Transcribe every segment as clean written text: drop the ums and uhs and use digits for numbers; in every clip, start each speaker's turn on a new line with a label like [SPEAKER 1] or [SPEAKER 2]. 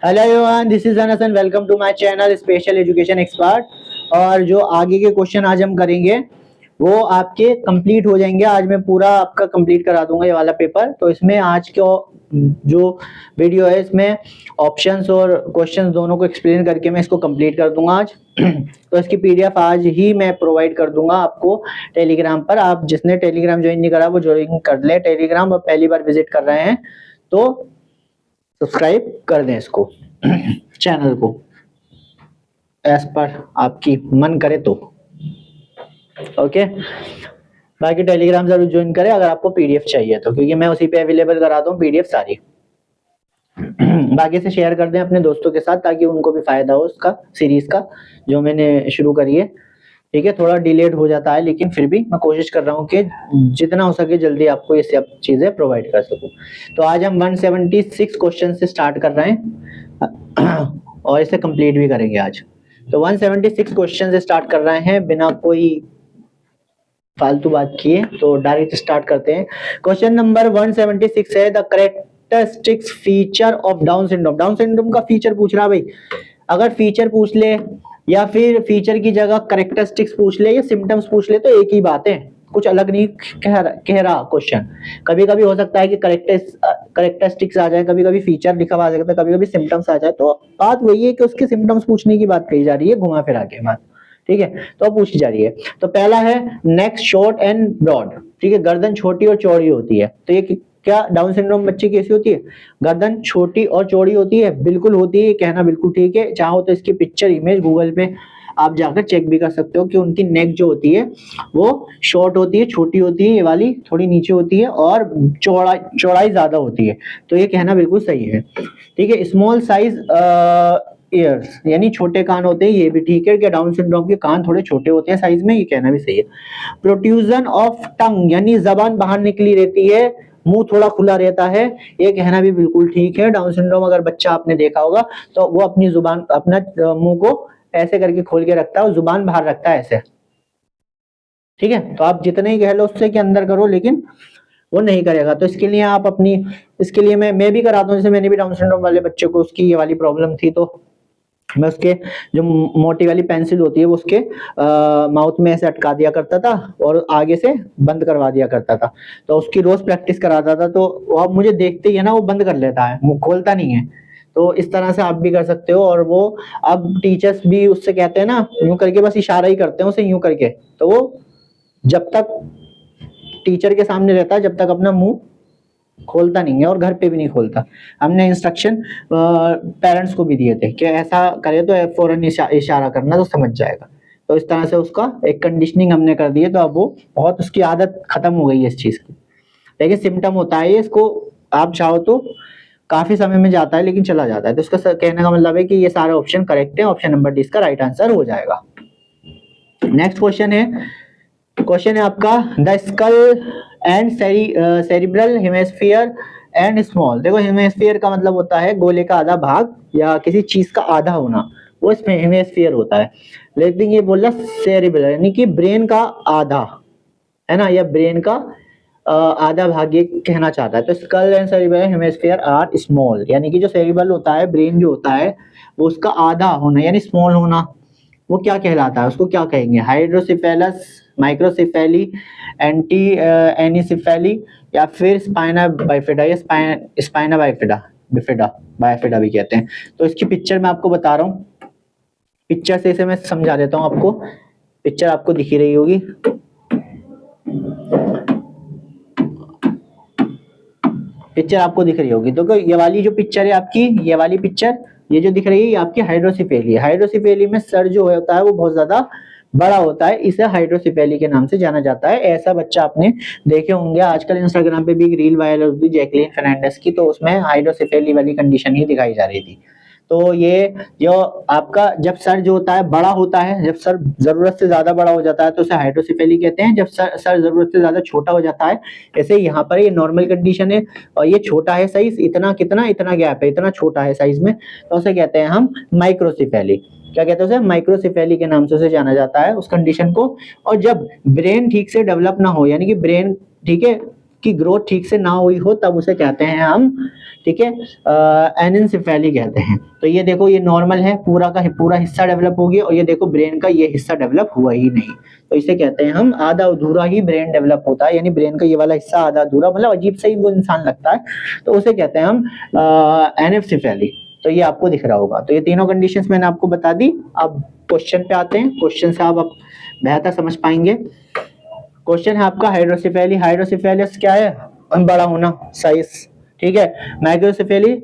[SPEAKER 1] Hello everyone, this is Anas and welcome to my channel special education expert. और जो आगे के क्वेश्चन आज हम करेंगे वो आपके कंप्लीट हो जाएंगे। आज मैं पूरा आपका कंप्लीट करा दूंगा ये वाला पेपर। तो इसमें आज के जो वीडियो है इसमें ऑप्शंस और क्वेश्चंस दोनों को एक्सप्लेन करके मैं इसको कंप्लीट कर दूंगा आज। तो इसकी पीडीएफ आज ही मैं प्रोवाइड कर दूंगा आपको टेलीग्राम पर। आप जिसने टेलीग्राम ज्वाइन नहीं करा वो ज्वाइन कर ले टेलीग्राम, और पहली बार विजिट कर रहे हैं तो सब्सक्राइब कर दें इसको चैनल को, एज पर आपकी मन करे तो। ओके, बाकी टेलीग्राम जरूर ज्वाइन करें अगर आपको पीडीएफ चाहिए तो, क्योंकि मैं उसी पे अवेलेबल कराता हूँ पीडीएफ सारी। बाकी से शेयर कर दें अपने दोस्तों के साथ ताकि उनको भी फायदा हो उसका, सीरीज का जो मैंने शुरू करी है। ठीक है, थोड़ा डिलेड हो जाता है लेकिन फिर भी मैं कोशिश कर रहा हूँ कि जितना हो सके जल्दी आपको ये सब चीजें प्रोवाइड कर सकूं। तो आज हम 176 क्वेश्चन से स्टार्ट कर रहे हैं और इसे कंप्लीट भी करेंगे आज। तो 176 क्वेश्चन से स्टार्ट कर रहे हैं बिना कोई फालतू बात किए, तो डायरेक्ट स्टार्ट करते हैं। क्वेश्चन नंबर 176 है, the characteristics feature of down syndrome. Down syndrome का फीचर पूछ रहा भाई। अगर फीचर पूछ ले या फिर फीचर की जगह कैरेक्टरिस्टिक्स पूछ ले या सिम्टम्स पूछ ले तो एक ही बात है, कुछ अलग नहीं कह रहा क्वेश्चन। कभी कभी हो सकता है कि कैरेक्टरिस्टिक्स आ जाए, कभी कभी फीचर लिखा हुआ आ सकता है, कभी कभी सिम्टम्स आ जाए। तो बात वही है कि उसके सिम्टम्स पूछने की बात कही जा रही है, घुमा फिरा के बात। ठीक है, तो पूछी जा रही है। तो पहला है नेक शॉर्ट एंड ब्रॉड। ठीक है, गर्दन छोटी और चौड़ी होती है। तो ये क्या डाउन सिंड्रोम बच्चे की कैसी होती है? गर्दन छोटी और चौड़ी होती है, बिल्कुल होती है, कहना बिल्कुल ठीक है। चाहो तो इसकी पिक्चर इमेज गूगल पे आप जाकर चेक भी कर सकते हो कि उनकी नेक जो होती है वो शॉर्ट होती है, छोटी होती है, ये वाली थोड़ी नीचे होती है, और चौड़ाई ज्यादा होती है। तो ये कहना बिल्कुल सही है। ठीक है, स्मॉल साइज ईयर्स यानी छोटे कान होते हैं, ये भी ठीक है कि डाउन सिंड्रोम के कान थोड़े छोटे होते हैं साइज में, ये कहना भी सही है। प्रोट्रूजन ऑफ टंग यानी जबान बाहर निकली रहती है, मुंह थोड़ा खुला रहता है, ये कहना भी बिल्कुल ठीक है। डाउन सिंड्रोम अगर बच्चा आपने देखा होगा तो वो अपनी जुबान, अपना मुंह को ऐसे करके खोल के रखता है और जुबान बाहर रखता है ऐसे। ठीक है, तो आप जितने ही कह लो उससे कि अंदर करो, लेकिन वो नहीं करेगा। तो इसके लिए आप अपनी, इसके लिए मैं भी कराता हूँ। जैसे मैंने भी डाउन सिंड्रोम वाले बच्चे को, उसकी ये वाली प्रॉब्लम थी, तो मैं उसके जो मोटी वाली पेंसिल होती है वो उसके माउथ में ऐसे अटका दिया करता था और आगे से बंद करवा दिया करता था। तो उसकी रोज प्रैक्टिस कराता था। तो वो अब मुझे देखते ही है ना वो बंद कर लेता है, मुंह खोलता नहीं है। तो इस तरह से आप भी कर सकते हो। और वो अब टीचर्स भी उससे कहते हैं ना, यूं करके बस इशारा ही करते हैं उसे, यूं करके। तो वो जब तक टीचर के सामने रहता है जब तक अपना मुंह खोलता नहीं है, और घर पे भी नहीं खोलता। हमने इंस्ट्रक्शन पेरेंट्स को भी दिए थे कि ऐसा करे तो फौरन इशारा करना तो समझ जाएगा। तो इस तरह से उसका एक कंडीशनिंग हमने कर दी है। तो अब वो बहुत, उसकी आदत खत्म हो गई है इस चीज की। लेकिन सिम्टम होता है इसको, आप चाहो तो काफी समय में जाता है लेकिन चला जाता है। तो इसका कहने का मतलब है कि ये सारे ऑप्शन करेक्ट है, ऑप्शन नंबर डी इसका राइट आंसर हो जाएगा। नेक्स्ट क्वेश्चन है आपका, the skull and cerebral hemisphere and small. देखो, हेमिस्फीयर का मतलब होता है गोले का आधा भाग या किसी चीज का आधा होना, वो इसमें हेमिस्फीयर होता है। लेकिन ये बोला सेरिब्रल यानी कि ब्रेन का आधा, है ना, या ब्रेन का आधा भाग, ये कहना चाहता है। तो skull and cerebral hemisphere are small, यानी कि जो सेरिब्रल होता है, ब्रेन जो होता है, वो उसका आधा होना यानी स्मॉल होना, वो क्या कहलाता है? उसको क्या कहेंगे? हाइड्रोसिफेलस, माइक्रोसिफेली, एंटी एनिसिफेली, या फिर स्पाइना बाइफिडा, या स्पाइना बाइफिडा, बाइफिडा भी कहते हैं। तो इसकी पिक्चर मैं आपको बता रहा हूँ, पिक्चर से इसे मैं समझा देता हूँ आपको। पिक्चर आपको दिख ही रही होगी। पिक्चर आपको दिख रही होगी। तो ये वाली जो पिक्चर है आपकी, ये वाली पिक्चर, ये जो दिख रही है ये आपकी हाइड्रोसिफेली है। हाइड्रोसिफेली में सर जो होता है वो बहुत ज्यादा बड़ा होता है, इसे हाइड्रोसिफेली के नाम से जाना जाता है। ऐसा बच्चा आपने देखे होंगे, आजकल इंस्टाग्राम पे भी एक रील वायरल हुई जैकलीन फर्नांडिस की, तो उसमें हाइड्रोसिफेली वाली कंडीशन ही दिखाई जा रही थी। तो ये जो आपका जब सर जो होता है बड़ा होता है, जब सर जरूरत से ज्यादा बड़ा हो जाता है तो उसे हाइड्रोसिफेली कहते हैं। जब सर जरूरत से ज्यादा छोटा हो जाता है, जैसे यहाँ पर ये नॉर्मल कंडीशन है और ये छोटा है साइज, इतना कितना, इतना गैप है, इतना छोटा है साइज में, तो उसे कहते हैं हम माइक्रोसिफेली। क्या कहते हैं उसे? माइक्रोसिफेली के नाम से उसे जाना जाता है उस कंडीशन को। और जब ब्रेन ठीक से डेवलप ना हो, यानी कि ब्रेन, ठीक है, की ग्रोथ ठीक से ना हुई हो तब उसे कहते हैं हम, ठीक है, एनेंसेफेली कहते हैं। तो ये देखो ये नॉर्मल है, पूरा का पूरा हिस्सा डेवलप हो गया, और ये देखो ब्रेन का ये हिस्सा डेवलप हुआ ही नहीं, तो इसे कहते हैं हम आधा अधूरा ही ब्रेन डेवलप होता है, यानी ब्रेन का ये वाला हिस्सा आधा अधूरा, मतलब अजीब सा ही वो इंसान लगता है, तो उसे कहते हैं हम एनेंसेफेली। तो ये आपको दिख रहा होगा। तो ये तीनों कंडीशंस मैंने आपको बता दी। अब क्वेश्चन पे आते हैं, क्वेश्चन से आप बेहतर समझ पाएंगे। क्वेश्चन है आपका हाइड्रोसेफेली। हाइड्रोसेफेलिस क्या है? बड़ा होना, साइज, ठीक है। माइक्रोसेफेली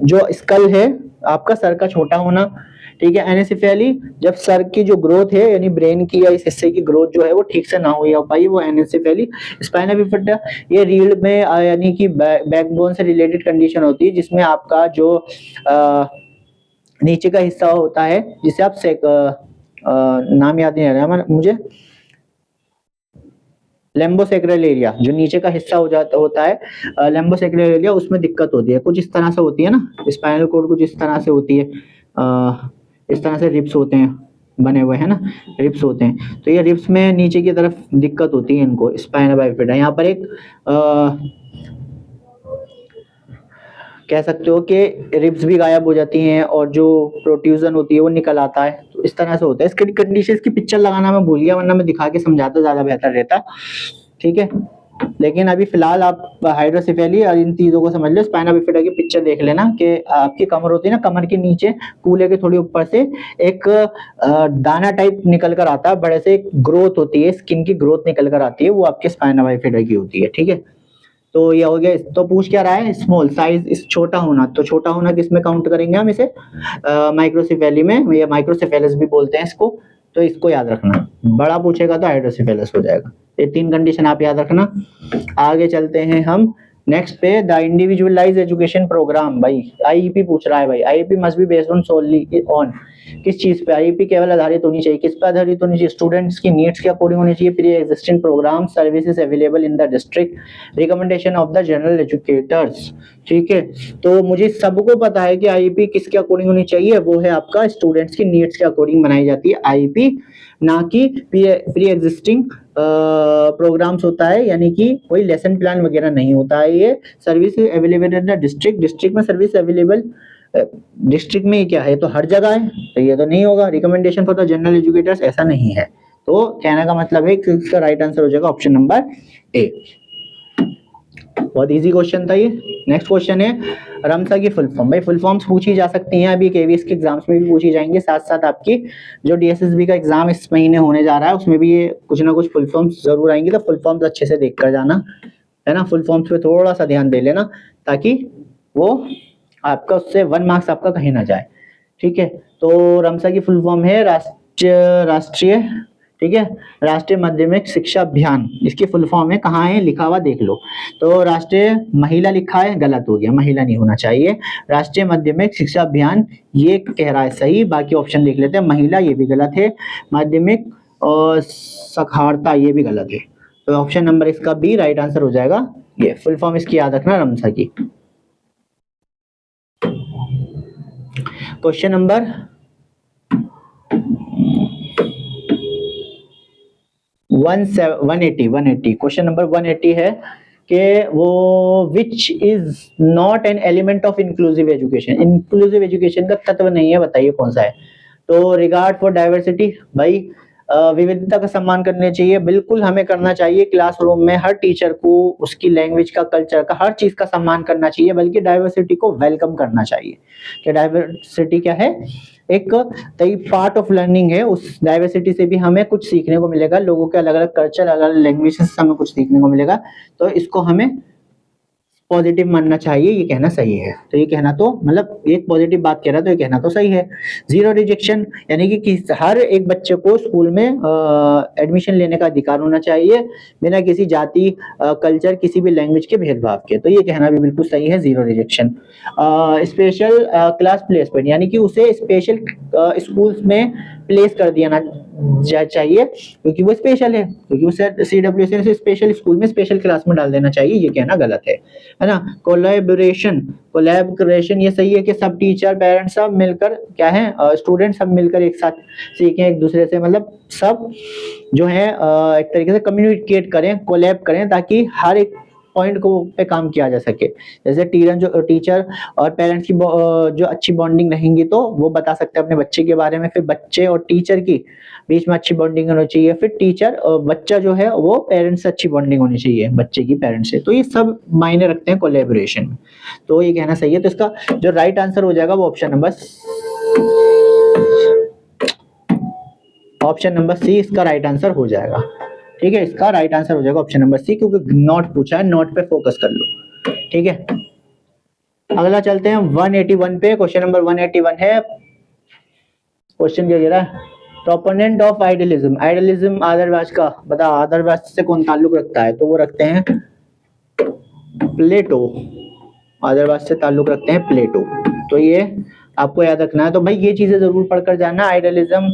[SPEAKER 1] जो स्कल है आपका, सर का छोटा होना, ठीक है। एनेसेफेली जब सर की जो ग्रोथ है यानी ब्रेन की या इस हिस्से की ग्रोथ जो है वो ठीक से ना हुई हो पाई, वो एनेसेफेली। स्पाइना बिफिडा ये रीढ़ में यानी कि बैकबोन से रिलेटेड कंडीशन होती है, जिसमें आपका जो नीचे का हिस्सा होता है, जिसे आप नाम याद नहीं आ रहा है मुझे, लेम्बोसेक्रल एरिया, जो नीचे का हिस्सा हो जाता होता है लेम्बोसेक्रल एरिया, उसमें दिक्कत होती है, कुछ इस तरह से होती है ना, स्पाइनल कोड कुछ इस तरह से होती है, इस तरह से रिब्स होते हैं बने हुए, है ना, रिब्स होते हैं। तो ये रिब्स में नीचे की तरफ दिक्कत होती है इनको, स्पाइना बाइफिडा। यहाँ पर एक कह सकते हो कि रिब्स भी गायब हो जाती हैं और जो प्रोट्रूजन होती है वो निकल आता है, तो इस तरह से होता है। इसकी कंडीशंस की पिक्चर लगाना मैं भूल गया, वरना मैं दिखा के समझाता ज्यादा बेहतर रहता, ठीक है। लेकिन अभी फिलहाल आप हाइड्रोसेफेली और इन चीजों को समझ लो। स्पाइना बिफिडा की पिक्चर देख लेना कि आपकी कमर होती है ना, कमर के नीचे कूल्हे के थोड़ी ऊपर से एक दाना टाइप निकल कर आता है, बड़े से एक ग्रोथ होती है, स्किन की ग्रोथ निकल कर आती है, वो आपके स्पाइना बिफिडा की होती है, ठीक है। तो ये हो गया। तो पूछ क्या रहा है? स्मॉल साइज, इस छोटा होना। तो छोटा होना किसमें काउंट करेंगे हम इसे? माइक्रोसेफेली में, या माइक्रोसेफेलस भी बोलते हैं इसको, तो इसको याद रखना। बड़ा पूछेगा तो हाइड्रोसेफेलस हो जाएगा। ये तीन कंडीशन आप याद रखना। आगे चलते हैं हम नेक्स्ट पे, द इंडिविजुअलाइज एजुकेशन प्रोग्राम। भाई आईईपी पूछ रहा है, भाई IEP must be based on solely on, किस चीज पे? आईईपी केवल आधारित होनी चाहिए, किस पे आधारित होनी चाहिए? स्टूडेंट्स की नीड्स के अकॉर्डिंग होनी चाहिए, pre existing program, services available in the district, recommendation of the general educators, ठीक है। तो मुझे सबको पता है कि आईईपी किसके अकॉर्डिंग होनी चाहिए, वो है आपका स्टूडेंट्स की नीड्स के अकॉर्डिंग बनाई जाती है आईईपी, ना कि प्री एग्जिस्टिंग प्रोग्राम्स होता है, यानी कि कोई लेसन प्लान वगैरह नहीं होता है। ये service available in the district, district में सर्विस अवेलेबल, डिस्ट्रिक्ट में क्या है तो हर जगह है, तो ये तो नहीं होगा। Recommendation for the general educators ऐसा नहीं है। तो कहने का मतलब है कि इसका राइट आंसर हो जाएगा ऑप्शन नंबर ए। बहुत इजी क्वेश्चन था ये। नेक्स्ट क्वेश्चन है रमसा की फुल फॉर्म। भाई फुल फॉर्म्स पूछी जा सकती हैं, अभी केवीएस के एग्जाम्स में भी पूछी जाएंगे, साथ साथ आपकी जो डीएसएसबी का एग्जाम इस महीने होने जा रहा है उसमें भी ये कुछ ना कुछ फुल फॉर्म्स जरूर आएंगी, तो फुल फॉर्म्स अच्छे से देख कर जाना, है ना। फुल फॉर्म्स पे थोड़ा सा ध्यान दे लेना ताकि वो आपका उससे 1 मार्क्स आपका कहीं ना जाए, ठीक है। तो रमसा की फुल फॉर्म है राष्ट्रीय, ठीक है, राष्ट्रीय माध्यमिक शिक्षा अभियान, इसकी फुल फॉर्म है। कहाँ है लिखा हुआ देख लो। तो राष्ट्रीय महिला लिखा है, गलत हो गया, महिला नहीं होना चाहिए। राष्ट्रीय माध्यमिक शिक्षा अभियान ये कह रहा है सही, बाकी ऑप्शन देख लेते हैं। महिला ये भी गलत है, माध्यमिक और साक्षरता ये भी गलत है, तो ऑप्शन नंबर इसका बी राइट आंसर हो जाएगा। ये फुल फॉर्म इसकी याद रखना रमसा की। क्वेश्चन नंबर 180 क्वेश्चन नंबर 180 है कि वो which is not an element of inclusive education. Inclusive education का तत्व नहीं है, बताइए कौन सा है? तो रिगार्ड फॉर डाइवर्सिटी, भाई विविधता का सम्मान करने चाहिए, बिल्कुल हमें करना चाहिए। क्लासरूम में हर टीचर को उसकी लैंग्वेज का, कल्चर का, हर चीज का सम्मान करना चाहिए, बल्कि डाइवर्सिटी को वेलकम करना चाहिए। कि डाइवर्सिटी क्या है? एक पार्ट ऑफ लर्निंग है, उस डाइवर्सिटी से भी हमें कुछ सीखने को मिलेगा, लोगों के अलग अलग कल्चर, अलग अलग लैंग्वेज से हमें कुछ सीखने को मिलेगा, तो इसको हमें पॉजिटिव मानना चाहिए, ये कहना सही है। तो ये कहना तो मतलब एक पॉजिटिव बात कह रहा है तो ये कहना तो सही है। जीरो रिजेक्शन यानी कि हर एक बच्चे को स्कूल में एडमिशन लेने का अधिकार होना चाहिए बिना किसी जाति, कल्चर, किसी भी लैंग्वेज के भेदभाव के, तो ये कहना भी बिल्कुल सही है, zero rejection. Special class placement यानी कि उसे स्पेशल स्कूल्स में प्लेस कर दिया चाहिए क्योंकि वो स्पेशल है, क्योंकि उसे CWSN से स्पेशल स्कूल में स्पेशल क्लास में डाल देना चाहिए, ये कहना गलत है ना। कोलैबोरेशन ये सही है कि सब टीचर पेरेंट्स सब मिलकर क्या है, स्टूडेंट सब मिलकर एक साथ सीखें एक दूसरे से, मतलब सब जो है एक तरीके से कम्युनिकेट करें, कोलैब करें, ताकि हर एक पॉइंट को पे काम किया जा सके। जैसे टीचर और पेरेंट्स की जो अच्छी बॉन्डिंग रहेंगी तो वो बता सकते हैं अपने बच्चे के बारे में, फिर बच्चे और टीचर की बीच में अच्छी बॉन्डिंग होनी चाहिए, फिर टीचर और बच्चा जो है वो पेरेंट्स से अच्छी बॉन्डिंग होनी चाहिए बच्चे की पेरेंट्स से, तो ये सब मायने रखते हैं कोलैबोरेशन में, तो ये कहना सही है। तो इसका जो राइट आंसर हो जाएगा वो ऑप्शन नंबर सी इसका राइट आंसर हो जाएगा। ठीक है, इसका राइट आंसर हो जाएगा ऑप्शन नंबर सी, क्योंकि नॉट पूछा है, नॉट पे फोकस कर लो। ठीक है, अगला चलते हैं 181 पे। क्वेश्चन नंबर 181 है, क्वेश्चन क्या कह रहा है, प्रोपोनेंट ऑफ आइडियलिज्म। आइडियलिज्म आदर्शवाद का बता, आदर्शवाद से कौन ताल्लुक रखता है, तो वो रखते हैं प्लेटो, आदर्शवाद से ताल्लुक रखते हैं प्लेटो, तो ये आपको याद रखना है। तो भाई ये चीजें जरूर पढ़कर जाना, आइडियलिज्म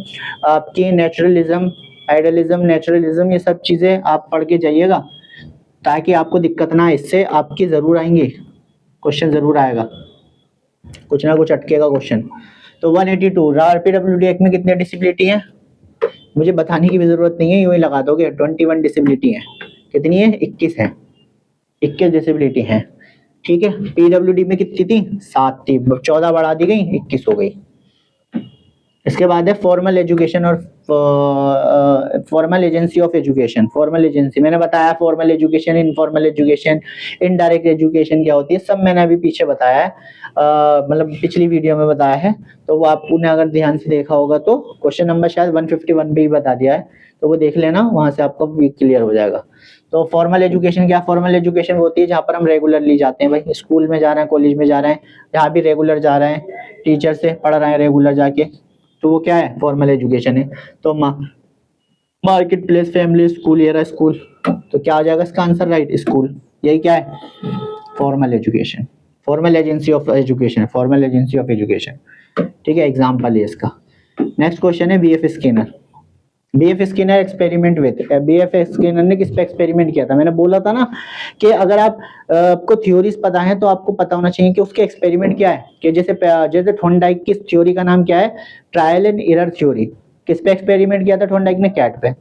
[SPEAKER 1] आपकी नेचुरलिज्म, आइडियलिज्म नेचुरलिज्म ये सब चीजें आप पढ़ के जाइएगा, ताकि आपको दिक्कत ना, इससे आपकी जरूर आएंगे क्वेश्चन, जरूर आएगा, कुछ ना कुछ अटकेगा क्वेश्चन। तो 182 RPWD एक्ट में कितनी डिसेबिलिटी है, मुझे बताने की भी जरूरत नहीं है, यूं ही लगा दोगे, 21 डिसेबिलिटी है। कितनी है, 21 है, 21 डिसेबिलिटी है। ठीक है, PWD में कितनी थी, 7 थी, 14 बढ़ा दी गई, 21 हो गई। इसके बाद है फॉर्मल एजुकेशन और formal agency of education. Formal agency मैंने बताया, formal education, informal education, indirect education क्या होती है, सब मैंने अभी पीछे बताया है, मतलब पिछली वीडियो में बताया है, तो वो आपने अगर ध्यान से देखा होगा तो क्वेश्चन नंबर शायद 151 पे ही बता दिया है, तो वो देख लेना, वहां से आपको क्लियर हो जाएगा। तो फॉर्मल एजुकेशन क्या, फॉर्मल एजुकेशन वो होती है जहाँ पर हम रेगुलरली जाते हैं, भाई स्कूल में जा रहे हैं, कॉलेज में जा रहे हैं, जहाँ भी रेगुलर जा रहे हैं, टीचर से पढ़ रहे हैं रेगुलर जाके, तो वो क्या है, फॉर्मल एजुकेशन है। तो मार्केट प्लेस, फैमिली, स्कूल, ये रहा स्कूल, तो क्या आ जाएगा इसका आंसर, राइट, स्कूल, यही क्या है, formal education, formal agency of education, formal agency of education. ठीक है, एग्जाम्पल है इसका। नेक्स्ट क्वेश्चन है BF Skinner. BF Skinner experiment with, BF Skinner ने किस पे एक्सपेरिमेंट किया था, मैंने बोला था ना कि अगर आपको थ्योरीज पता है तो आपको पता होना चाहिए कि उसके एक्सपेरिमेंट क्या है, कि जैसे थॉर्नडाइक की थ्योरी का नाम क्या है, ट्रायल एंड एरर थ्योरी, किस पे एक्सपेरिमेंट किया था थॉर्नडाइक ने, कैट पे।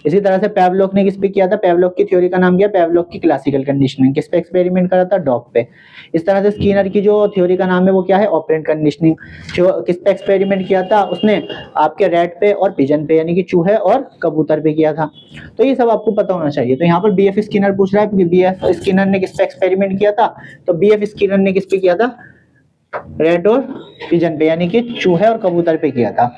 [SPEAKER 1] इसी तरह से पेवलोक ने किस पे किया था, पेवलोक की थ्योरी का नाम क्या है, पेवलोक की क्लासिकल कंडीशनिंग, किस पे एक्सपेरिमेंट करा था, डॉग पे। इस तरह से स्किनर की जो थ्योरी का नाम है वो क्या है, ऑपरेंट कंडीशनिंग, किस पे एक्सपेरिमेंट किया था उसने, आपके रैट पे और पिजन पे, यानी कि चूहे और कबूतर पे किया था। तो ये सब आपको पता होना चाहिए। तो यहाँ पर BF स्किनर पूछ रहा है कि BF स्किनर ने किस पे एक्सपेरिमेंट किया था, तो BF स्किनर ने किस पे किया था, रैट और पिजन पे, यानी कि चूहे और कबूतर पे किया था।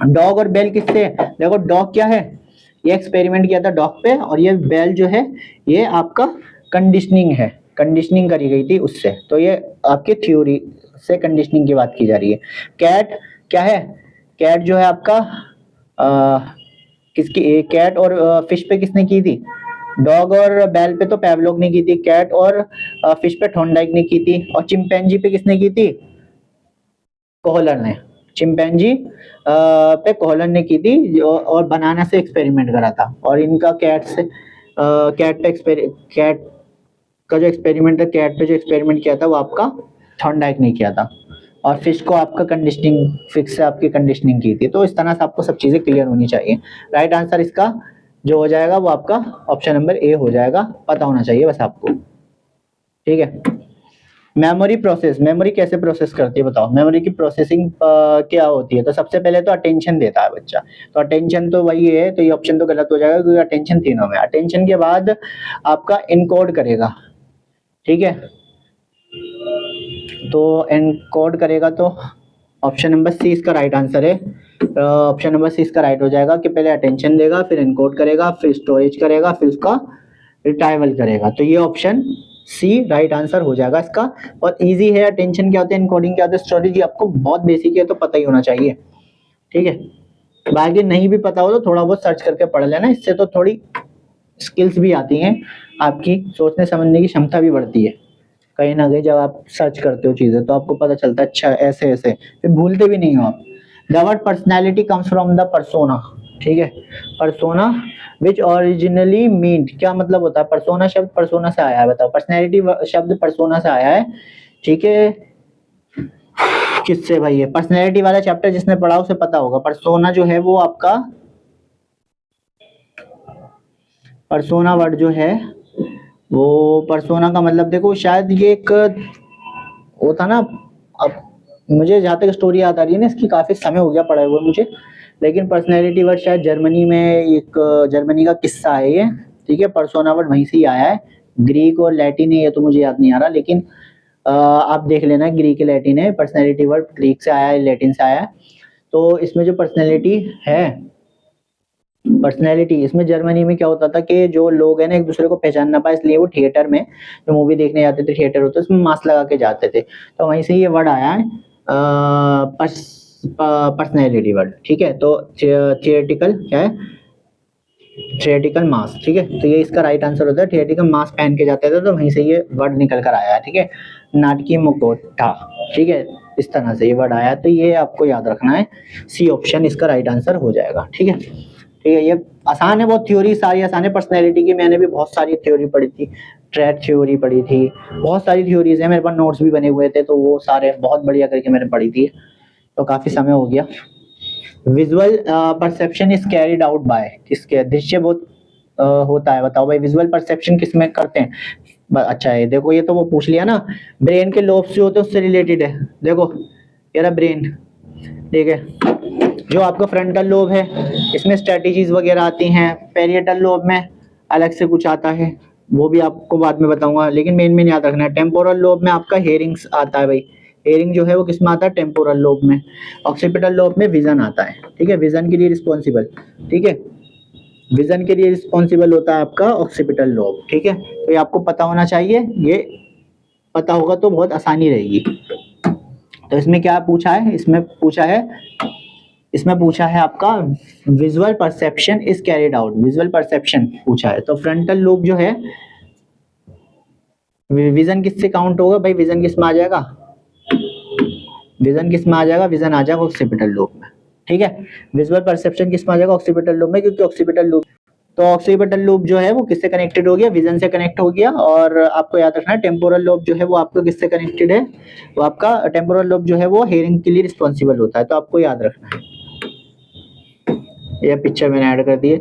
[SPEAKER 1] डॉग और बेल किससे, देखो डॉग क्या है, ये एक्सपेरिमेंट किया था डॉग पे, और ये बेल जो है ये आपका कंडीशनिंग है, कंडीशनिंग करी गई थी उससे, तो ये आपके थ्योरी से कंडीशनिंग की बात की जा रही है। कैट क्या है, कैट जो है आपका किसकी, कैट और फिश पे किसने की थी, डॉग और बेल पे तो पेवलोक ने की थी, कैट और फिश पे थॉर्नडाइक ने की थी, और चिंपैंजी पे किसने की थी, कोहलर ने, चिंपैंजी पे कोहलर ने की थी, और बनाना से एक्सपेरिमेंट करा था। और इनका कैट का जो एक्सपेरिमेंट था, कैट पे जो एक्सपेरिमेंट किया था वो आपका थॉर्नडाइक ने किया था, और फिश को आपका कंडीशनिंग, फिश से आपकी कंडीशनिंग की थी। तो इस तरह से आपको सब चीजें क्लियर होनी चाहिए। राइट आंसर इसका जो हो जाएगा वो आपका ऑप्शन नंबर ए हो जाएगा, पता होना चाहिए बस आपको। ठीक है, मेमोरी प्रोसेस, मेमोरी कैसे प्रोसेस करती है बताओ, मेमोरी की प्रोसेसिंग क्या होती है, तो सबसे पहले तो अटेंशन देता है बच्चा, तो अटेंशन तो वही है, तो ये ऑप्शन तो गलत हो जाएगा क्योंकि अटेंशन तीनों में। अटेंशन के बाद आपका इनकोड करेगा, ठीक है, तो इनकोड करेगा, तो ऑप्शन नंबर सी इसका राइट आंसर है। ऑप्शन नंबर सी इसका राइट हो जाएगा कि पहले अटेंशन देगा, फिर इनकोड करेगा, फिर स्टोरेज करेगा, फिर उसका रिट्राइवल करेगा, तो ये ऑप्शन सी राइट आंसर हो जाएगा इसका। और इजी है, अटेंशन क्या होता है, इनकोडिंग क्या होता है, स्टोरेज आपको बहुत बेसिक है तो पता ही होना चाहिए। ठीक है, बाकी नहीं भी पता हो तो थोड़ा बहुत सर्च करके पढ़ लेना, इससे तो थोड़ी स्किल्स भी आती हैं, आपकी सोचने समझने की क्षमता भी बढ़ती है। कहीं ना कहीं जब आप सर्च करते हो चीजें तो आपको पता चलता है अच्छा ऐसे ऐसे, फिर भूलते भी नहीं हो आप। The word personality comes from the persona, ठीक है। परसोना विच ओरिजिनली मीन्ड, क्या मतलब होता है? परसोना शब्द परसोना से आया है, बताओ। पर्सनैलिटी शब्द परसोना से आया है, ठीक है। किससे भाई? ये पर्सनैलिटी वाला चैप्टर जिसने पढ़ा उसे पता होगा। परसोना जो है वो आपका, परसोना वर्ड जो है वो, परसोना का मतलब देखो, शायद ये एक होता ना, अब मुझे जहाँ तक स्टोरी याद आ रही है ना, इसकी काफी समय हो गया पढ़े हुए मुझे, लेकिन पर्सनैलिटी वर्ड शायद जर्मनी में, एक जर्मनी का किस्सा है ये, ठीक है। परसोना वर्ड वहीं से ही आया है। ग्रीक और लैटिन है, ये तो मुझे याद नहीं आ रहा, लेकिन आप देख लेना, ग्रीक लैटिन है। पर्सनैलिटी वर्ड ग्रीक से आया है, लैटिन से आया है। तो इसमें जो पर्सनैलिटी है, पर्सनैलिटी, इसमें जर्मनी में क्या होता था कि जो लोग हैं ना एक दूसरे को पहचान ना पाए, इसलिए वो थिएटर में जो मूवी देखने जाते थे, थिएटर होता है उसमें मास्क लगा के जाते थे, तो वहीं से ये वर्ड आया है पर्सनैलिटी वर्ड, ठीक है। तो थिएटिकल क्या है? थिएटिकल मास्क, ठीक है। तो ये इसका राइट आंसर होता है, थिएटिकल मास्क पहन के जाते थे, तो वहीं से ये वर्ड निकल कर आया है, ठीक है। नाटकीय मुखौटा, ठीक है, इस तरह से ये वर्ड आया है, तो ये आपको याद रखना है। सी ऑप्शन इसका राइट आंसर हो जाएगा, ठीक है। ठीक है, ये आसान है बहुत, थ्योरी सारी आसान है पर्सनैलिटी की। मैंने भी बहुत सारी थ्योरी पढ़ी थी, ट्रैट थ्योरी पढ़ी थी, बहुत सारी थ्योरीज है, मेरे पास नोट्स भी बने हुए थे, तो वो सारे बहुत बढ़िया करके मैंने पढ़ी थी, तो काफी समय हो गया। Visual perception is carried out by, किसके? दृश्य बहुत होता है, बताओ भाई विजुअल परसेप्शन किस में करते हैं? अच्छा है, देखो ये तो वो पूछ लिया ना, ब्रेन के लोब्स जो होते हैं उससे रिलेटेड है। देखो ये रहा ब्रेन, ठीक है। जो आपका फ्रंटल लोब है, इसमें स्ट्रेटजीज वगैरह आती हैं। पेरिएटल लोब में अलग से कुछ आता है, वो भी आपको बाद में बताऊंगा, लेकिन मेन याद रखना है। टेम्पोरल लोब में आपका हेयरिंग्स आता है भाई, हेयरिंग जो है वो किस में आता है? टेम्पोरल लोब में। ऑक्सीपिटल लोब में विजन आता है, ठीक है, विजन के लिए रिस्पॉन्सिबल, ठीक है। विजन के लिए रिस्पॉन्सिबल होता है आपका ऑक्सीपिटल लोब, ठीक है। तो ये आपको पता होना चाहिए, ये पता होगा तो बहुत आसानी रहेगी। तो इसमें क्या पूछा है? इसमें पूछा है आपका visual perception is carried out, visual perception पूछा है। तो फ्रंटल लोब जो है, विजन किससे काउंट होगा भाई? विजन किस में आ जाएगा? विजन किस में आ जाएगा? विजन आ जाएगा ऑक्सीपिटल लोब में, ठीक है। विजुअल परसेप्शन किस में आ जाएगा? ऑक्सीपिटल लोब में, क्योंकि ऑक्सीपिटल लोब, तो ऑक्सीपिटल लोब जो है वो किससे कनेक्टेड हो गया? विजन से कनेक्ट हो गया। और आपको याद रखना है टेम्पोरल लोब जो है वो आपको किससे कनेक्टेड है? वो आपका टेम्पोरल लोब जो है वो हेयरिंग के लिए रिस्पॉन्सिबल होता है, तो आपको याद रखना है। ये पिक्चर मैंने ऐड कर दी है।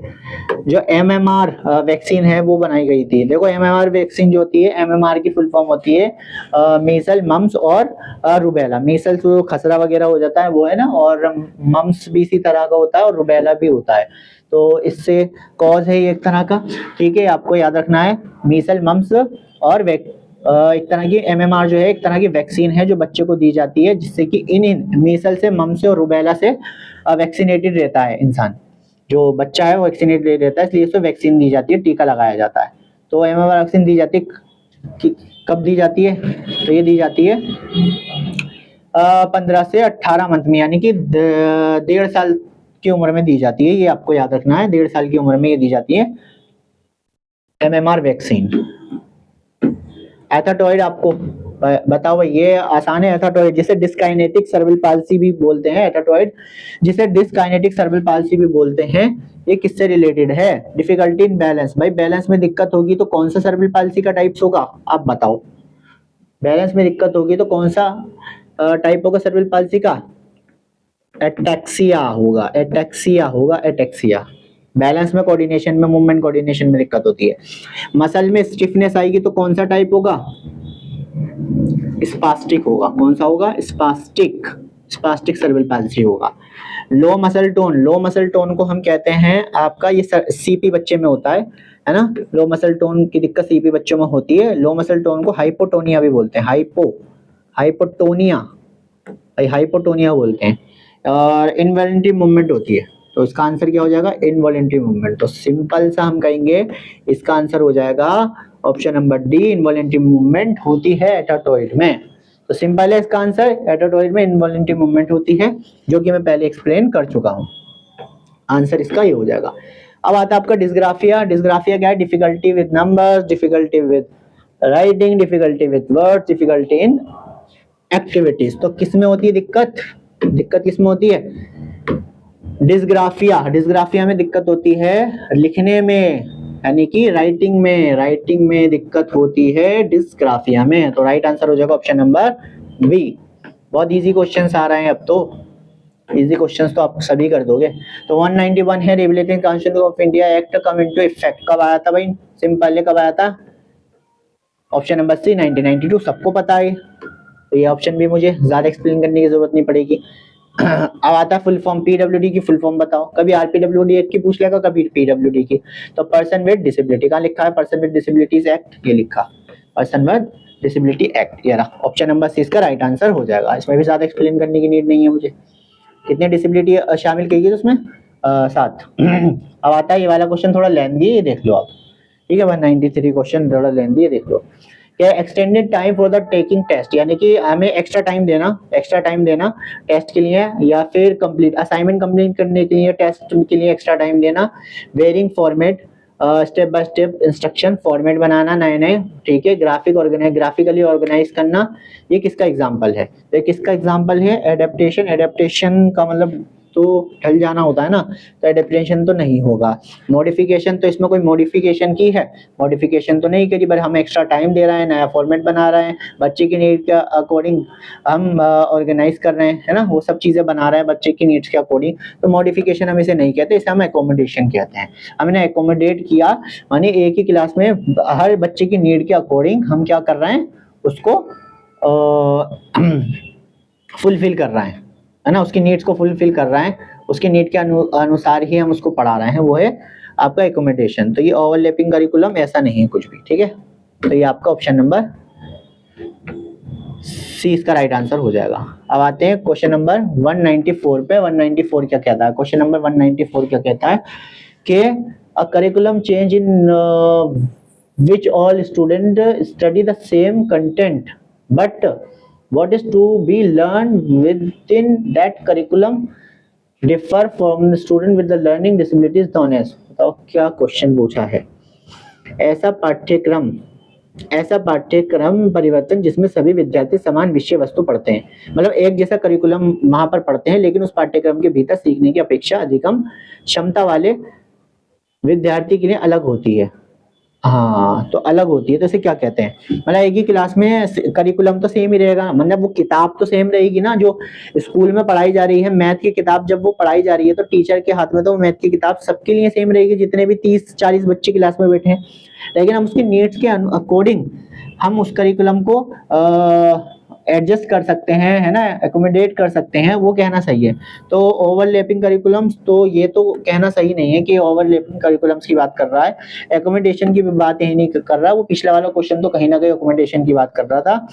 [SPEAKER 1] जो MMR वैक्सीन है वो बनाई गई थी। देखो MMR वैक्सीन जो होती है, MMR की फुल फॉर्म होती है मीजल, मम्स और रुबेला। मीजल्स जो खसरा वगैरह हो जाता है वो है ना, और मम्स भी इसी तरह का होता है, और रुबेला भी होता है। तो इससे कॉज है ये एक तरह का, ठीक है, आपको याद रखना है। मीजल, मम्स और एक तरह की MMR जो है एक तरह की वैक्सीन है जो बच्चे को दी जाती है, जिससे कि इन मीजल से, मम्स से और रुबेला से वैक्सीनेटेड रहता है इंसान। जो बच्चा है वो वैक्सीनेटेड रहता है, इसलिए उसको वैक्सीन दी जाती है, टीका लगाया जाता है। तो MMR वैक्सीन दी जाती है कब दी जाती है? तो ये दी जाती है 15 से 18 मंथ में, यानी कि 1.5 साल की उम्र में दी जाती है। ये आपको याद रखना है, 1.5 साल की उम्र में ये दी जाती है MMR वैक्सीन। एथाटॉइड आपको बताओ भाई, ये आसान है। एथाटॉइड जिसे डिस्काइनेटिक सर्विल पाल्सी भी बोलते हैं, एथाटॉइड जिसे डिस्काइनेटिक सर्विल पाल्सी भी बोलते हैं, ये किससे रिलेटेड है? डिफिकल्टी इन बैलेंस, भाई बैलेंस में दिक्कत होगी तो कौन सा सर्विल पाल्सी का टाइप्स होगा? आप बताओ, बैलेंस में दिक्कत होगी तो कौन सा टाइप होगा सर्विल पाल्सी का? एटैक्सिया होगा, एटैक्सिया होगा, एटैक्सिया। बैलेंस में, कोऑर्डिनेशन में, मूवमेंट कोऑर्डिनेशन में दिक्कत होती है। मसल में स्टिफनेस आएगी तो कौन सा टाइप होगा? स्पास्टिक होगा। कौन सा होगा? स्पास्टिक, स्पास्टिक सर्विल पाल्सी होगा। लो मसल टोन, लो मसल टोन को हम कहते हैं आपका, ये सीपी बच्चे में होता है ना। लो मसल टोन की दिक्कत सीपी बच्चों में होती है। लो मसल टोन को हाइपोटोनिया भी बोलते हैं, हाइपोटोनिया, हाइपोटोनिया बोलते हैं। और इनवॉलंटरी मूवमेंट होती है, तो इसका आंसर क्या हो जाएगा? Involuntary movement. तो सिंपल सा हम कहेंगे इसका आंसर हो जाएगा option number D, involuntary movement होती है एटाटॉइड में। तो सिंपल है इसका आंसर, एटाटॉइड में इनवॉलंटरी मूवमेंट होती है, जो कि मैं पहले एक्सप्लेन कर चुका हूं। आंसर इसका ये हो जाएगा। अब आता है आपका डिस्ग्राफिया। डिस्ग्राफिया क्या है? Difficulty with numbers, difficulty with writing, difficulty with words, difficulty in activities. तो किस में होती है दिक्कत? दिक्कत किस में होती है? डिस्ग्राफिया, डिस्ग्राफिया में दिक्कत होती है लिखने में, यानी कि राइटिंग में दिक्कत होती है डिस्ग्राफिया में। तो राइट आंसर हो जाएगा ऑप्शन नंबर बी। बहुत इजी क्वेश्चंस आ रहे हैं अब तो, इजी क्वेश्चंस तो आप सभी कर दोगे। तो 191 है, Republican constitution of India act come into effect कब आया था भाई? सिंपल है, कब आया था? ऑप्शन नंबर सी 1992, सबको पता है। तो ये ऑप्शन भी मुझे ज्यादा एक्सप्लेन करने की जरूरत नहीं पड़ेगी। अब आता है फुल फॉर्म, पीडब्ल्यूडी की फुल फॉर्म बताओ। कभी आरपीडब्ल्यूडी एक्ट की पूछ लेगा, कभी पीडब्ल्यूडी की। तो पर्सन विद डिसेबिलिटी, कहाँ लिखा है? पर्सन विद डिसेबिलिटीज एक्ट, ये लिखा पर्सन विद डिसेबिलिटी एक्ट, ये रहा। ऑप्शन नंबर सी इसका राइट आंसर हो जाएगा। इसमें भी ज्यादा एक्सप्लेन करने की नीड नहीं है मुझे। कितने डिसेबिलिटी शामिल की गई उसमें? 7। अब आता है ये वाला क्वेश्चन, थोड़ा लेंथी है, ये देख लो आप। ठीक है, 193 क्वेश्चन थोड़ा लेंथी है, देख लो। क्या extended time for the taking test, यानी कि हमें एक्स्ट्रा टाइम देना टेस्ट के लिए, या फिर कंप्लीट असाइनमेंट कंप्लीट करने के लिए, टेस्ट के लिए एक्स्ट्रा टाइम देना। Varying format, step by step instruction, format बनाना नए नए, ठीक है, ग्राफिकली ऑर्गेनाइज करना। ये किसका एग्जाम्पल है? तो किसका एग्जाम्पल है? एडेप्टेशन। एडेप्टेशन का मतलब तो ढल जाना होता है ना, तो एडेप्टेशन तो नहीं होगा। मॉडिफिकेशन, तो इसमें कोई मॉडिफिकेशन की है? मॉडिफिकेशन तो नहीं करी, पर हम एक्स्ट्रा टाइम दे रहे हैं, नया फॉर्मेट बना रहे हैं, बच्चे की नीड के अकॉर्डिंग हम ऑर्गेनाइज कर रहे हैं, है ना, वो सब चीजें बना रहे हैं बच्चे की नीड्स के अकॉर्डिंग। तो मॉडिफिकेशन हम इसे नहीं कहते, इसे हम एकोमोडेशन कहते हैं। हमने एकोमोडेट किया, मानी एक ही क्लास में हर बच्चे की नीड के अकॉर्डिंग हम क्या कर रहे हैं, उसको फुलफिल कर रहे हैं, है ना, उसकी नीड्स को फुलफिल कर रहे हैं, उसकी नीड के अनुसार ही हम उसको पढ़ा रहे हैं, वो है आपका एकोमोडेशन। तो ये ओवरलैपिंग करिकुलम ऐसा नहीं है कुछ भी, ठीक है। तो ये आपका ऑप्शन नंबर सी इसका राइट आंसर हो जाएगा। अब आते हैं क्वेश्चन नंबर 194 पे। 194 क्या कहता है? क्वेश्चन नंबर 194 क्या कहता है कि a curriculum change in which all student study the same content, but what is to be learned within that curriculum differ from the student with the learning disabilities known as। बताओ क्या question पूछा है। ऐसा पाठ्यक्रम परिवर्तन जिसमें सभी विद्यार्थी समान विषय वस्तु पढ़ते हैं, मतलब एक जैसा करिकुलम वहां पर पढ़ते हैं, लेकिन उस पाठ्यक्रम के भीतर सीखने की अपेक्षा अधिकतम क्षमता वाले विद्यार्थी के लिए अलग होती है। हाँ, तो अलग होती है, तो इसे क्या कहते हैं? मतलब एक ही क्लास में करिकुलम तो सेम ही रहेगा, मतलब वो किताब तो सेम रहेगी ना, जो स्कूल में पढ़ाई जा रही है मैथ की किताब, जब वो पढ़ाई जा रही है तो टीचर के हाथ में तो मैथ की किताब सबके लिए सेम रहेगी, जितने भी 30-40 बच्चे क्लास में बैठे हैं। लेकिन हम उसकी नीड्स के अकॉर्डिंग हम उस करिकुलम को एडजस्ट कर सकते हैं, है ना, एकोमोडेट कर सकते हैं, वो कहना सही है। तो ओवरलैपिंग करिकुलम्स, तो ये तो कहना सही नहीं है कि ओवरलैपिंग करिकुलम्स की बात कर रहा है, एकोमोडेशन की बात ही नहीं कर रहा। वो पिछला वाला क्वेश्चन तो कहीं ना कहीं एकोमोडेशन की बात कर रहा था,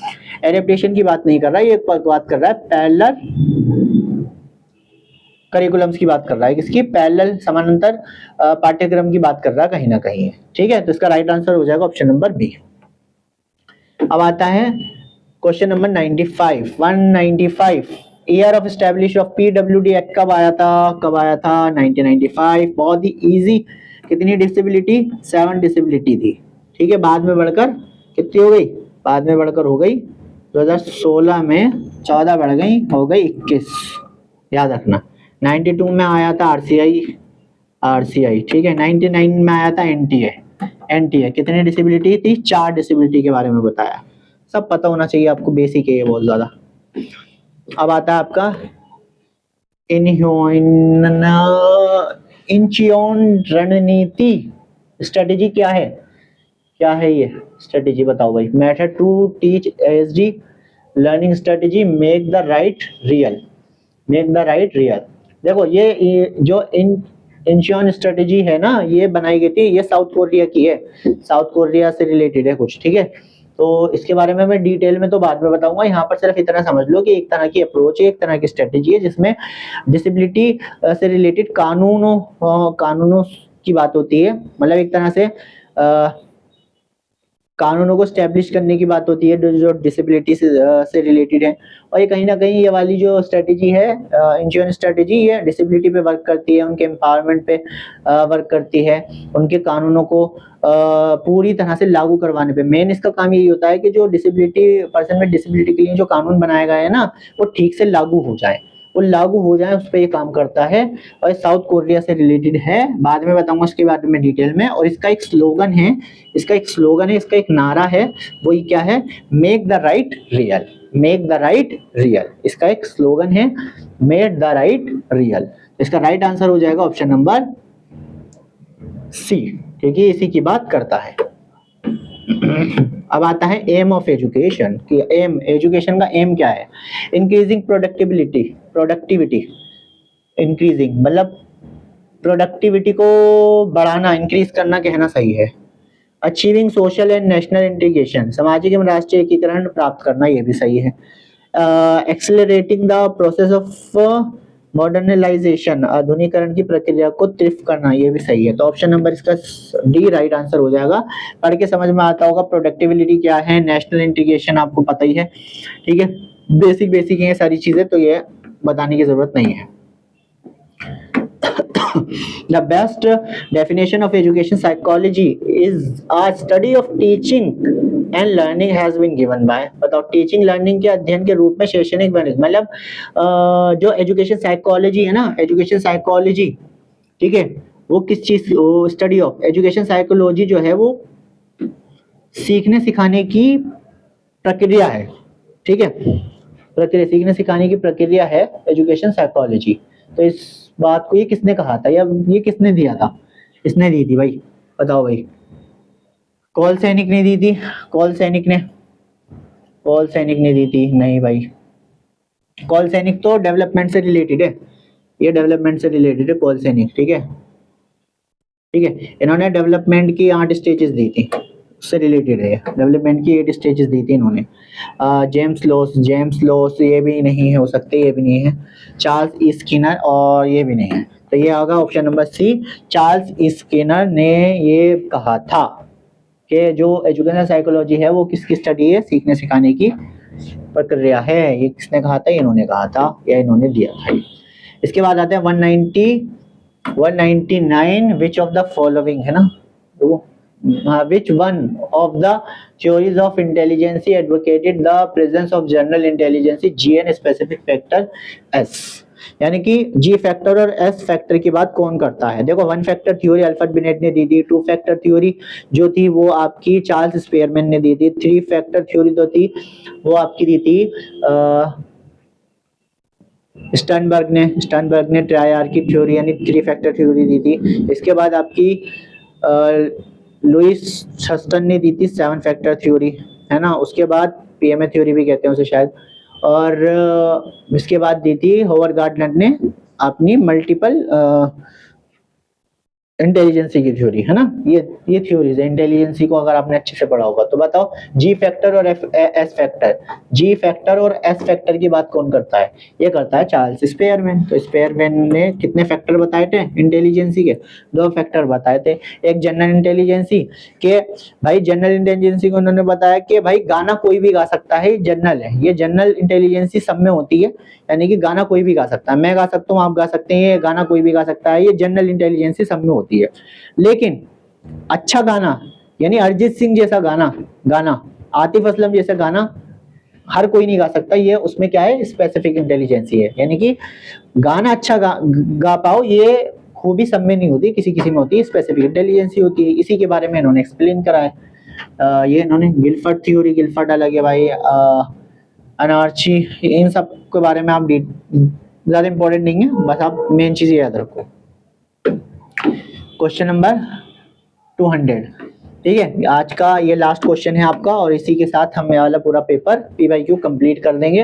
[SPEAKER 1] एडेप्टेशन की बात नहीं कर रहा, ये बात कर रहा है पैरेलल करिकुलम्स की बात कर रहा है। किसकी? पैरेलल, समानांतर पाठ्यक्रम की बात कर रहा है कहीं ना कहीं, ठीक है। तो इसका राइट आंसर हो जाएगा ऑप्शन नंबर बी। अब आता है question number 95। 195 year of establish of PWD act कब आया था? 1995। बहुत ही इजी। कितनी डिसेबिलिटी? 7 डिसेबिलिटी थी, ठीक है। बाद में बढ़कर कितनी हो गई? बाद में बढ़कर हो गई 2016 में 14 बढ़ गई, हो गई 21, याद रखना। 92 में आया था आरसीआई, ठीक है। 99 में आया था एनटीए। कितनी डिसेबिलिटी थी? 4 डिसेबिलिटी के बारे में बताया। सब पता होना चाहिए आपको, बेसिक है ये बहुत ज्यादा। अब आता है आपका इंचियोन रणनीति, स्ट्रेटेजी क्या है? क्या है ये स्ट्रेटेजी? बताओ भाई। Method to teach SD learning strategy, make the right real. देखो ये जो इंचियोन स्ट्रेटेजी है ना, ये बनाई गई थी, ये साउथ कोरिया की है, साउथ कोरिया से रिलेटेड है कुछ, ठीक है। तो इसके बारे में मैं डिटेल में तो बाद में बताऊंगा, यहाँ पर सिर्फ इतना समझ लो कि एक तरह की अप्रोच है, एक तरह की स्ट्रेटेजी है, जिसमें डिसेबिलिटी से रिलेटेड कानूनों की बात होती है, मतलब एक तरह से कानूनों को स्टैब्लिश करने की बात होती है जो डिसेबिलिटी से रिलेटेड है। और ये कहीं ना कहीं ये वाली जो स्ट्रेटेजी है, इंश्योरेंस स्ट्रेटेजी, ये डिसेबिलिटी पे वर्क करती है, उनके एम्पावरमेंट पे वर्क करती है, उनके कानूनों को पूरी तरह से लागू करवाने पे। मेन इसका काम यही होता है कि जो पर्सन में डिसेबिलिटी के लिए जो कानून बनाए गए हैं ना, वो ठीक से लागू हो जाए, वो लागू हो जाए उस पर ये काम करता है, और साउथ कोरिया से रिलेटेड है, बाद में बताऊंगा इसके बारे में डिटेल में। और इसका एक स्लोगन है, इसका एक नारा है, वो ये क्या है, make the right real, make the right real, इसका एक स्लोगन है, मेक द राइट रियल। इसका राइट आंसर हो जाएगा ऑप्शन नंबर सी, क्योंकि इसी की बात करता है। अब आता है एम ऑफ एजुकेशन, कि एम, एजुकेशन का एम क्या है, इंक्रीजिंग प्रोडक्टिविटी, इंक्रीजिंग मतलब प्रोडक्टिविटी को बढ़ाना, इंक्रीज करना कहना सही है। Achieving social and national integration, सामाजिक एवं राष्ट्रीय एकीकरण प्राप्त करना, ये भी सही है। एक्सेलरेटिंग द प्रोसेस ऑफ मॉडर्नलाइजेशन, आधुनिकरण की प्रक्रिया को तीव्र करना, ये भी सही है। तो ऑप्शन नंबर इसका डी राइट आंसर हो जाएगा। पढ़ के समझ में आता होगा प्रोडक्टिविटी क्या है, नेशनल इंटीग्रेशन आपको पता ही है, ठीक है, बेसिक है सारी चीजें, तो ये बताने की जरूरत नहीं है। The best definition of education psychology is a study of teaching and learning has been given by, बताओ टीचिंग लर्निंग के अध्ययन के रूप में शैक्षणिक मतलब जो एजुकेशन साइकोलॉजी है ना, एजुकेशन साइकोलॉजी, ठीक है, वो किस चीज, वो स्टडी ऑफ एजुकेशन साइकोलॉजी जो है वो सीखने सिखाने की प्रक्रिया है, ठीक है, प्रक्रिया, सीखने सिखाने की प्रक्रिया है एजुकेशन साइकोलॉजी। तो इस बात को ये किसने कहा था, या ये किसने दिया था, इसने दी थी भाई, बताओ भाई, कौल सैनिक ने दी थी, कौल सैनिक ने दी थी, नहीं भाई, कौल सैनिक तो डेवलपमेंट से रिलेटेड है, ये डेवलपमेंट से रिलेटेड है कौल सैनिक, ठीक है, इन्होंने डेवलपमेंट की 8 स्टेजेस दी थी, उससे रिलेटेड है, डेवलपमेंट की 8 स्टेजेस दी थी इन्होंने। जेम्स लॉस ये भी नहीं है, हो सकते ये भी नहीं है, चार्ल्स स्किनर, और ये भी नहीं है, तो ये होगा option number C, Charles Skinner ने ये कहा था कि जो एजुकेशन साइकोलॉजी है वो किसकी स्टडी है, सीखने सिखाने की प्रक्रिया है। ये किसने कहा था, इन्होंने कहा था, या इन्होंने दिया था। इसके बाद आते हैं 199, विच ऑफ द फॉलोइंग है ना, तो which one of the theories of intelligence advocated the presence of general intelligence GN specific factor S, यानी कि G फैक्टर और S फैक्टर की बात कौन करता है। देखो 1 फैक्टर थ्योरी अल्फ्रेड बिनेट ने दी थी, 2 फैक्टर थ्योरी जो थी वो आपकी चार्ल्स स्पेयरमैन ने दी थी, 3 फैक्टर थ्योरी जो थी वो आपकी दी थी स्टर्नबर्ग ने ट्रायआर्की थ्योरी यानी 3 फैक्टर थ्योरी दी थी। इसके बाद आपकी लुइस थर्स्टन ने दी थी 7 फैक्टर थ्योरी, है ना, उसके बाद पीएमए थ्योरी भी कहते हैं उसे शायद, और इसके बाद दी थी होवर्ड गार्डनर ने अपनी मल्टीपल इंटेलिजेंसी की थ्योरी, है ना, ये थ्योरीज है इंटेलिजेंसी को, अगर आपने अच्छे से पढ़ा होगा। तो बताओ जी फैक्टर और एस फैक्टर, जी फैक्टर और एस फैक्टर की बात कौन करता है, ये करता है चार्ल्स स्पेयरमैन। तो स्पेयरमैन ने कितने फैक्टर बताए थे इंटेलिजेंसी के, 2 फैक्टर बताए थे। एक जनरल इंटेलिजेंसी के, भाई जनरल इंटेलिजेंसी को उन्होंने बताया कि भाई गाना कोई भी गा सकता है, जनरल है, ये जनरल इंटेलिजेंसी सब में होती है, यानी कि गाना कोई भी गा सकता है, मैं गा सकता हूँ, आप गा सकते हैं, ये गाना कोई भी गा सकता है, ये जनरल इंटेलिजेंसी सब में होती है। लेकिन अच्छा गाना यानी अरिजीत सिंह जैसा गाना, आतिफ असलम जैसा गाना हर कोई नहीं गा सकता, ये उसमें क्या है, स्पेसिफिक इंटेलिजेंसी है, यानी कि गाना अच्छा गा पाओ, ये खूबी सब में नहीं होती, किसी किसी में होती है, स्पेसिफिक इंटेलिजेंसी होती है। इसी के बारे में इन्होंने एक्सप्लेन करा है। ये इन्होंने गिलफर्ड थ्योरी, गिलफर्ड अलग है भाई, अनार्ची, इन सब के बारे में आप ज्यादा इंपॉर्टेंट नहीं है, बस आप मेन चीज याद रखो। क्वेश्चन नंबर 200, ठीक है, आज का ये लास्ट क्वेश्चन है आपका, और इसी के साथ हम ये वाला पूरा पेपर PYQ कंप्लीट कर देंगे।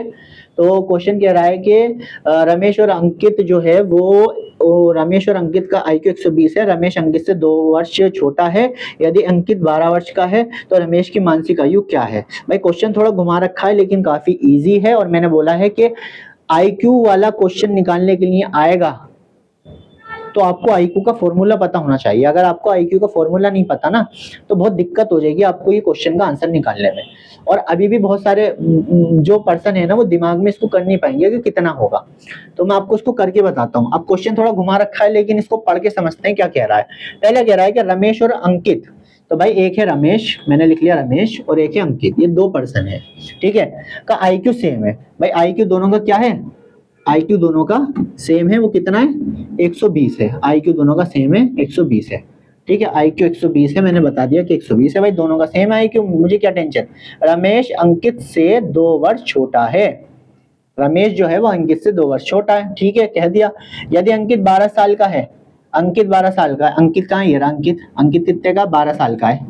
[SPEAKER 1] तो क्वेश्चन कह रहा है कि रमेश और अंकित जो है वो रमेश और अंकित का IQ 120 है, रमेश अंकित से 2 वर्ष छोटा है, यदि अंकित 12 वर्ष का है तो रमेश की मानसिक आयु क्या है। भाई क्वेश्चन थोड़ा घुमा रखा है लेकिन काफी इजी है, और मैंने बोला है कि IQ वाला क्वेश्चन निकालने के लिए आएगा तो आपको IQ का फॉर्मूला पता होना चाहिए। अगर आपको IQ का फॉर्मूला नहीं पता ना तो बहुत दिक्कत हो जाएगी आपको ये क्वेश्चन का आंसर निकालने में, और अभी भी बहुत सारे जो पर्सन है ना वो दिमाग में इसको कर नहीं पाएंगे कि कितना होगा। तो मैं आपको इसको करके बताता हूँ। अब क्वेश्चन थोड़ा घुमा रखा है लेकिन इसको पढ़ के समझते हैं क्या कह रहा है। पहले कह रहा है कि रमेश और अंकित, तो भाई एक है रमेश, मैंने लिख लिया रमेश, और एक है अंकित, ये 2 पर्सन है, ठीक है, का IQ सेम है। भाई IQ दोनों का क्या है, IQ दोनों का सेम है, वो कितना है 120 है। IQ दोनों का सेम है 120 है, ठीक है। IQ 120 है, मैंने बता दिया कि 120 है भाई, दोनों का सेम IQ, मुझे क्या टेंशन। रमेश अंकित से 2 वर्ष छोटा है। रमेश जो है वो अंकित से 2 वर्ष छोटा है, ठीक है, कह दिया। यदि अंकित 12 साल का है, अंकित 12 साल का है, अंकित कहाँ है ये रहा, अंकित कितने का 12 साल का है,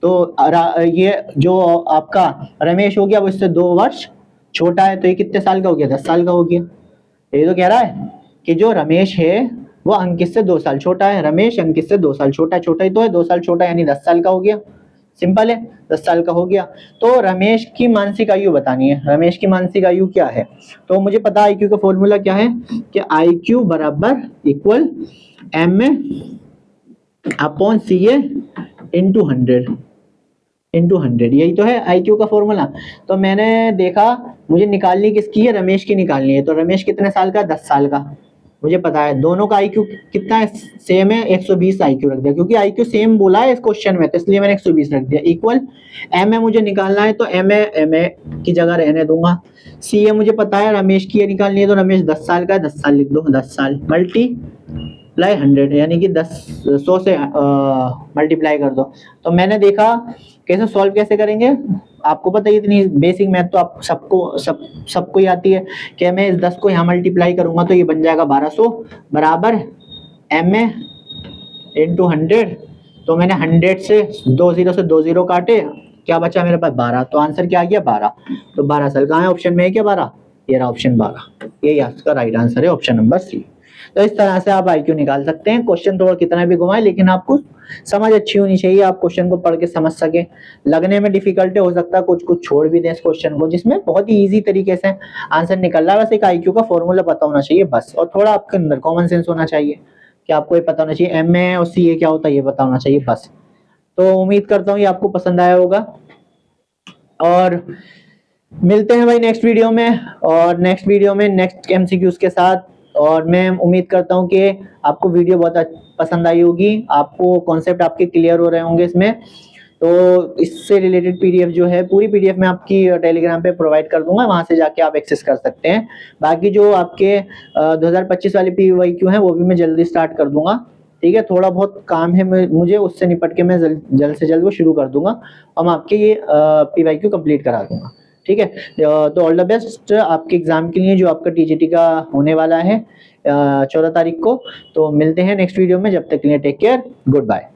[SPEAKER 1] तो ये जो आपका रमेश हो गया वो इससे 2 वर्ष छोटा है, तो ये कितने साल का हो गया 10 साल का हो गया। ये तो कह रहा है कि जो रमेश है वो अंकित से 2 साल छोटा है, रमेश अंकित से 2 साल छोटा है, छोटा ही तो है, 2 साल छोटा यानी 10 साल का हो गया, सिंपल है, 10 साल का हो गया। तो रमेश की मानसिक आयु बतानी है, रमेश की मानसिक आयु क्या है, तो मुझे पता है IQ का फॉर्मूला क्या है कि IQ बराबर equal MA upon CA into 100, यही तो है IQ का फॉर्मूला। तो मैंने देखा मुझे निकालनी किसकी है, रमेश की निकालनी है, तो रमेश कितने साल का 10 साल का, मुझे पता है दोनों का IQ कितना है, सेम है, 120 IQ रख दिया, क्योंकि IQ सेम बोला है इस क्वेश्चन में, तो इसलिए मैंने 120 रख दिया। इक्वल MA मुझे निकालना है, तो MA की जगह रहने दूंगा। CA मुझे पता है रमेश की निकालनी है, तो रमेश 10 साल का है, 10 साल लिख दो, 10 साल मल्टीप्लाई 100 यानी कि 100 से मल्टीप्लाई कर दो। तो मैंने देखा कैसे सॉल्व कैसे करेंगे, आपको पता है इतनी बेसिक मैथ तो आप सबको ही आती है कि मैं इस 10 को यहाँ मल्टीप्लाई करूंगा तो ये बन जाएगा 1200 बराबर MA इंटू 100। तो मैंने 100 से 2 जीरो काटे, क्या बचा मेरे पास 12, तो आंसर क्या आ गया 12। तो 12 साल कहाँ है, ऑप्शन में है क्या 12, ये रहा ऑप्शन 12, यही आपका राइट आंसर है, ऑप्शन नंबर C। तो इस तरह से आप IQ निकाल सकते हैं। क्वेश्चन थोड़ा कितना भी घुमाए, लेकिन आपको समझ अच्छी होनी चाहिए, आप क्वेश्चन को पढ़ के समझ सके। लगने में डिफिकल्ट हो सकता है, कुछ छोड़ भी दें इस क्वेश्चन को, जिसमें बहुत ही इजी तरीके से आंसर निकल रहा है। बस एक IQ का फॉर्मूला पता होना चाहिए बस, और थोड़ा आपके अंदर कॉमन सेंस होना चाहिए कि आपको ये पता होना चाहिए MA और CA क्या होता है, ये पता होना चाहिए बस। तो उम्मीद करता हूँ ये आपको पसंद आया होगा, और मिलते हैं भाई नेक्स्ट वीडियो में, और नेक्स्ट वीडियो में नेक्स्ट MCQs के साथ। और मैं उम्मीद करता हूँ कि आपको वीडियो बहुत पसंद आई होगी, आपको कॉन्सेप्ट आपके क्लियर हो रहे होंगे इसमें। तो इससे रिलेटेड PDF जो है, पूरी PDF मैं आपकी टेलीग्राम पे प्रोवाइड कर दूंगा, वहां से जाके आप एक्सेस कर सकते हैं। बाकी जो आपके 2025 वाले PYQ हैं वो भी मैं जल्दी स्टार्ट कर दूंगा, ठीक है। थोड़ा बहुत काम है मुझे, उससे निपट के मैं जल्द से जल्द वो शुरू कर दूंगा, और मैं आपके ये PYQ कंप्लीट करा दूंगा, ठीक है। तो ऑल द बेस्ट आपके एग्जाम के लिए, जो आपका TGT का होने वाला है 14 तारीख को। तो मिलते हैं नेक्स्ट वीडियो में, जब तक के लिए टेक केयर, गुड बाय।